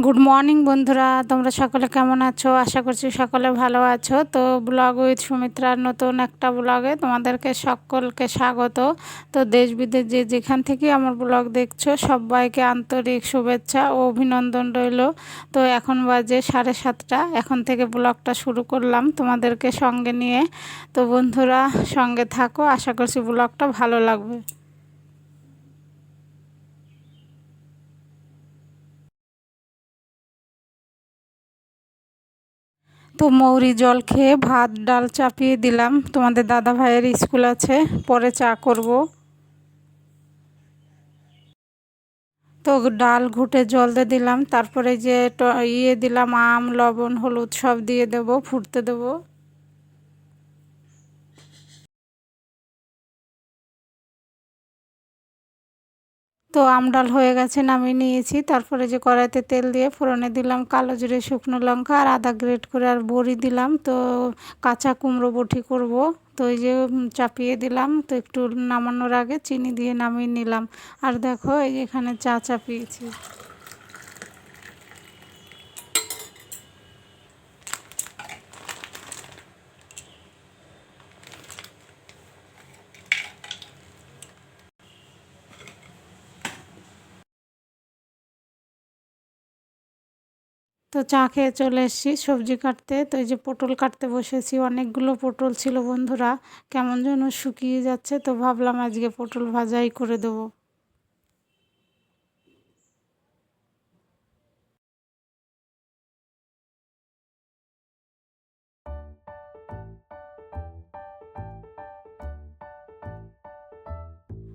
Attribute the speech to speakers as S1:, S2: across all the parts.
S1: Good morning বন্ধুরা, তোমরা সকলে কেমন আছো? আশা করছি সকলে ভালো আছো। তো ব্লগ উইথ সুমিত্রার নতুন একটা ব্লগে তোমাদেরকে সকলকে স্বাগত। তো দেশ বিদেশ যে যেখান থেকে আমার ব্লগ দেখছো সবাইকে আন্তরিক শুভেচ্ছা ও অভিনন্দন রইল। তো এখন বাজে 7:30, এখন থেকে ব্লগটা শুরু করলাম তোমাদেরকে সঙ্গে নিয়ে। তো বন্ধুরা সঙ্গে থাকো, আশা করছি ব্লগটা ভালো লাগবে। তো মৌরি জল খেয়ে ভাত ডাল চাপিয়ে দিলাম, তোমাদের দাদা ভাইয়ের স্কুল আছে, পরে চা করব। তো ডাল ঘুটে জল দিয়ে দিলাম, তারপরে যে দিলাম আম লবণ হলুদ সব দিয়ে দেবো, ফুটতে দেবো। তো আম ডাল হয়ে গেছে, নামিয়ে নিয়েছি। তারপরে যে কড়াইতে তেল দিয়ে ফোড়নে দিলাম কালো জিরে শুকনো লঙ্কা আর আদা গ্রেট করে আর বড়ি দিলাম। তো কাঁচা কুমড়ো বটি করব। তো এই যে চাপিয়ে দিলাম, তো একটু নামানোর আগে চিনি দিয়ে নামিয়ে নিলাম। আর দেখো এই যে এখানে চা চাপিয়েছি। তো চা খেয়ে চলে এসেছি সবজি কাটতে। তো এই যে পটল কাটতে বসেছি, অনেকগুলো পটল ছিল বন্ধুরা, কেমন যেন শুকিয়ে যাচ্ছে। তো ভাবলাম আজকে পটল ভাজাই করে দেবো।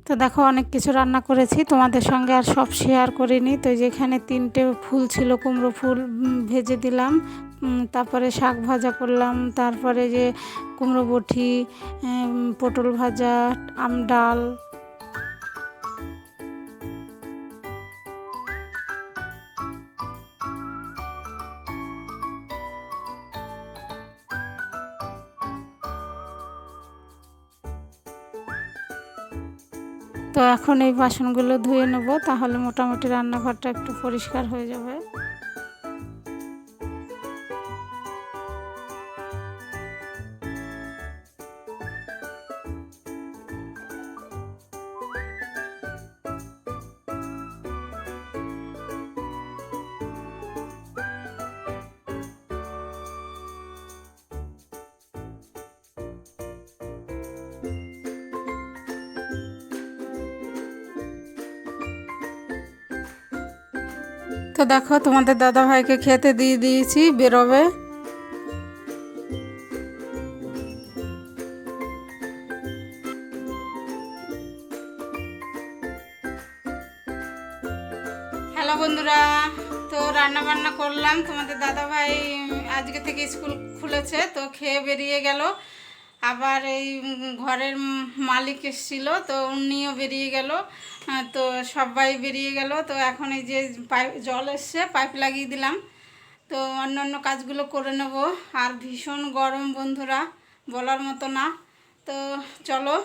S1: তো দেখো অনেক কিছু রান্না করেছি, তোমাদের সঙ্গে আর সব শেয়ার করিনি। তো যেখানে 3টে ফুল ছিল, কুমড়ো ফুল ভেজে দিলাম। তারপরে শাক ভাজা করলাম, তারপরে যে কুমড়ো বটি, পটল ভাজা, আম ডাল। তো এখন এই বাসনগুলো ধুয়ে নেব, তাহলে মোটামুটি রান্নাঘরটা একটু পরিষ্কার হয়ে যাবে। তো দেখো তোমাদের দাদা ভাইকে খেতে দিয়ে দিয়েছি, বেরোবে। হ্যালো বন্ধুরা, তো রান্না বান্না করলাম। তোমাদের দাদা ভাই আজকে থেকে স্কুল খুলেছে, তো খেয়ে বেরিয়ে গেল। আবার এই ঘরের মালিক এসেছিলো, তো উনিও বেরিয়ে গেল। তো সবাই বেরিয়ে গেল। তো এখন এই যে পাইপ জল এসছে, পাইপ লাগিয়ে দিলাম। তো অন্য কাজগুলো করে নেব। আর ভীষণ গরম বন্ধুরা, বলার মতো না। তো চলো।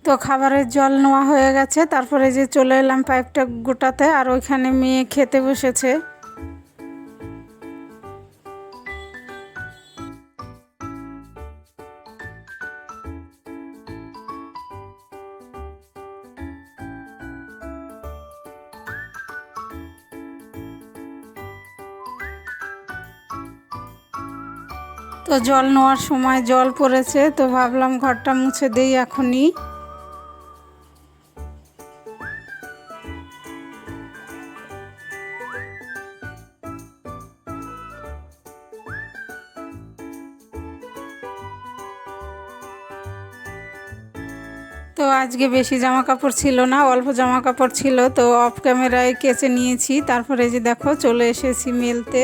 S1: তো খাবারের জল নেওয়া হয়ে গেছে, তারপরে যে চলে এলাম পাইপটা গোটাতে। আর ওইখানে মেয়ে খেতে বসেছে। তো জল নেওয়ার সময় জল পড়েছে, তো ভাবলাম ঘরটা মুছে দেই এখনই। তো আজকে বেশি জামা কাপড় ছিল না, অল্প জামা কাপড় ছিল, তো অফ ক্যামেরায় কেচে নিয়েছি। তারপরে যে দেখো চলে এসেছি মেলতে।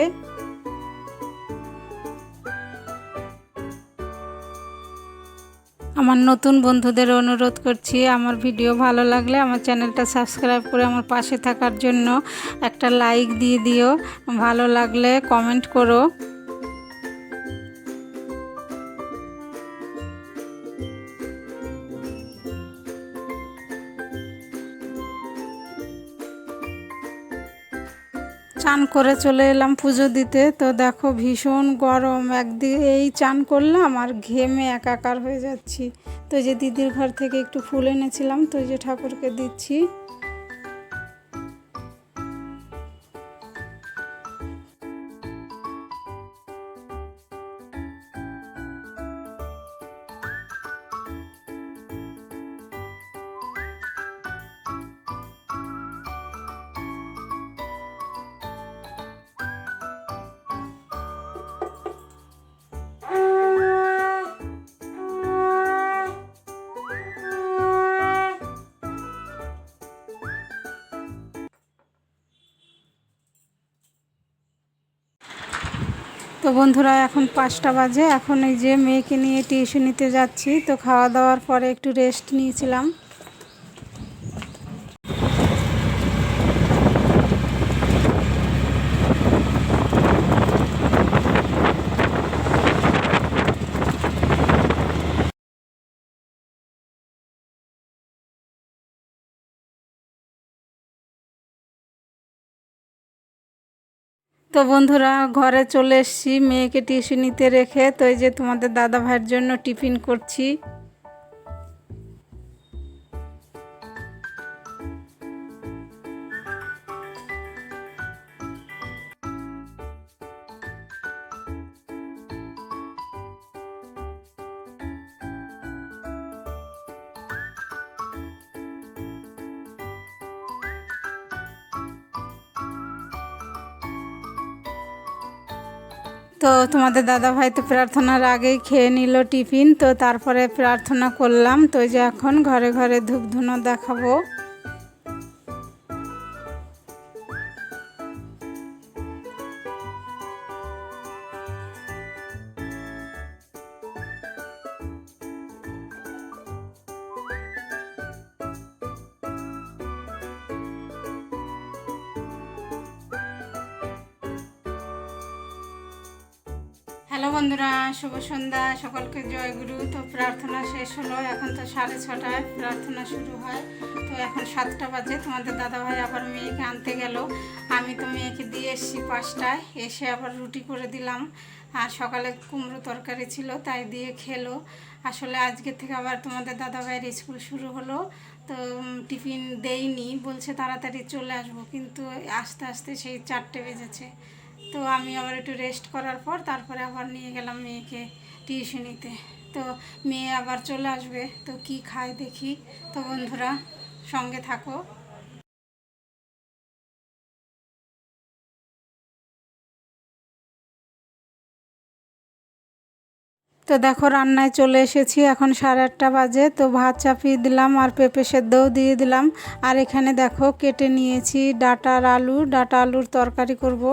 S1: আমার নতুন বন্ধুদের অনুরোধ করছি, আমার ভিডিও ভালো লাগলে আমার চ্যানেলটা সাবস্ক্রাইব করে আমার পাশে থাকার জন্য একটা লাইক দিয়ে দিও, ভালো লাগলে কমেন্ট করো। চান করে চলে এলাম পুজো দিতে। তো দেখো ভীষণ গরম, একদিকে এই চান করলাম আর ঘেমে একাকার হয়ে যাচ্ছি। তো যে দিদির ঘর থেকে একটু ফুল এনেছিলাম, তো যে ঠাকুরকে দিচ্ছি। তো বন্ধুরা এখন 5টা বাজে, এখন এই যে মেয়েকে নিয়ে টিউশনিতে যাচ্ছি। তো খাওয়া দাওয়ার পরে একটু রেস্ট নিয়েছিলাম। তো বন্ধুরা ঘরে চলে এসেছি মেয়েকে টিউশনিতে রেখে। তো এই যে তোমাদের দাদা ভাইয়ের জন্য টিফিন করছি। তো তোমাদের দাদা ভাই তো প্রার্থনার আগেই খেয়ে নিল টিফিন। তো তারপরে প্রার্থনা করলাম। তো এই যে এখন ঘরে ঘরে ধূপ ধুনো দেখাবো। হ্যালো বন্ধুরা, শুভ সন্ধ্যা, সকলকে জয়গুরু। তো প্রার্থনা শেষ হলো, এখন তো 6:30টায় প্রার্থনা শুরু হয়। তো এখন 7টা বাজে। তোমাদের দাদাভাই আবার মেয়েকে আনতে গেল। আমি তো মেয়েকে দিয়ে এসেছি 5টায়, এসে আবার রুটি করে দিলাম। আর সকালে কুমড়ো তরকারি ছিল, তাই দিয়ে খেলো। আসলে আজকে থেকে আবার তোমাদের দাদাভাইয়ের স্কুল শুরু হলো। তো টিফিন দেইনি, বলছে তাড়াতাড়ি চলে আসবো, কিন্তু আস্তে আস্তে সেই 4টে বেজেছে। তো আমি আবার একটু রেস্ট করার পর তারপরে আবার নিয়ে গেলাম মেয়েকে টিউশনিতে। তো মেয়ে আবার চলে আসবে, তো কি খায় দেখি। তো বন্ধুরা সঙ্গে থাকো। তো দেখো রান্নায় চলে এসেছি, এখন 8:30টা বাজে। তো ভাত চাপিয়ে দিলাম আর পেঁপে সেদ্ধও দিয়ে দিলাম। আর এখানে দেখো কেটে নিয়েছি ডাঁটা আর আলু, ডাঁটা আলুর তরকারি করব।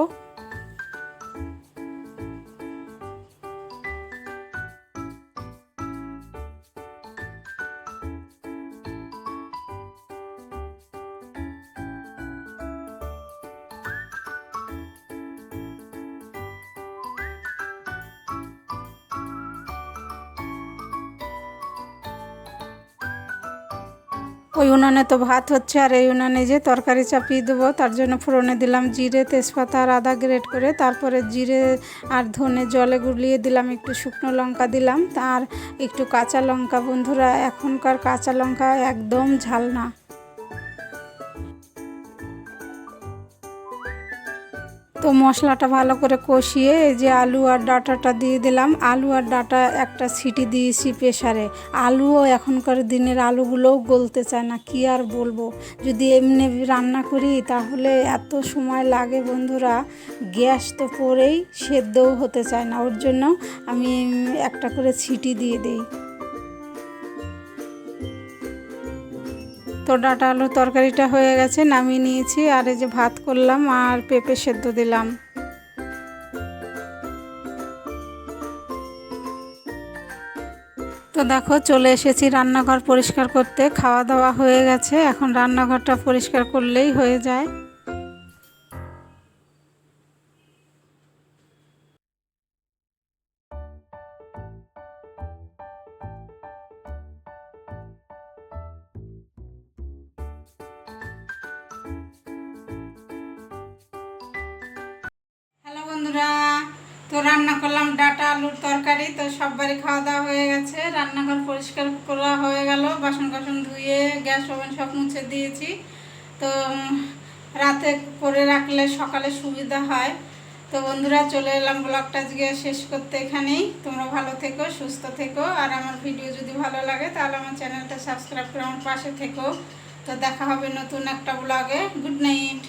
S1: ওই উনানে তো ভাত হচ্ছে, আর এই উনানে যে তরকারি চাপিয়ে দেবো, তার জন্য ফোড়নে দিলাম জিরে, তেজপাতা আর আদা গ্রেট করে। তারপরে জিরে আর ধনে জলে গুলিয়ে দিলাম, একটু শুকনো লঙ্কা দিলাম, আর একটু কাঁচা লঙ্কা। বন্ধুরা এখনকার কাঁচা লঙ্কা একদম ঝাল না। তো মশলাটা ভালো করে কষিয়ে এই যে আলু আর ডাঁটাটা দিয়ে দিলাম। আলু আর ডাঁটা একটা সিটি দিয়েছি প্রেসারে। আলুও এখনকার দিনের আলুগুলোও গলতে চায় না, কি আর বলবো। যদি এমনি রান্না করি তাহলে এত সময় লাগে বন্ধুরা, গ্যাস তো পড়েই সেদ্ধও হতে চায় না। ওর জন্য আমি একটা করে সিটি দিয়ে দিই। তো ডাঁটা আলুর তরকারিটা হয়ে গেছে, নামিয়ে নিয়েছি। আর এই যে ভাত করলাম আর পেঁপে সেদ্ধ দিলাম। তো দেখো চলে এসেছি রান্নাঘর পরিষ্কার করতে। খাওয়া দাওয়া হয়ে গেছে, এখন রান্নাঘরটা পরিষ্কার করলেই হয়ে যায়। তো রান্না করলাম ডাটা আলুর তরকারি। তো সববারই খাওয়া দাওয়া হয়ে গেছে, রান্নাঘর পরিষ্কার করা হয়ে গেল, বাসন কাসন ধুয়ে গ্যাস ওভেন সব মুছে দিয়েছি। তো রাতে করে রাখলে সকালে সুবিধা হয়। তো বন্ধুরা চলে এলাম ব্লগটা আজকে শেষ করতে এখানেই। তোমরা ভালো থেকো, সুস্থ থেকো, আর আমার ভিডিও যদি ভালো লাগে তাহলে আমার চ্যানেলটা সাবস্ক্রাইব করে আমার পাশে থেকো। তো দেখা হবে নতুন একটা ব্লগে। Good night.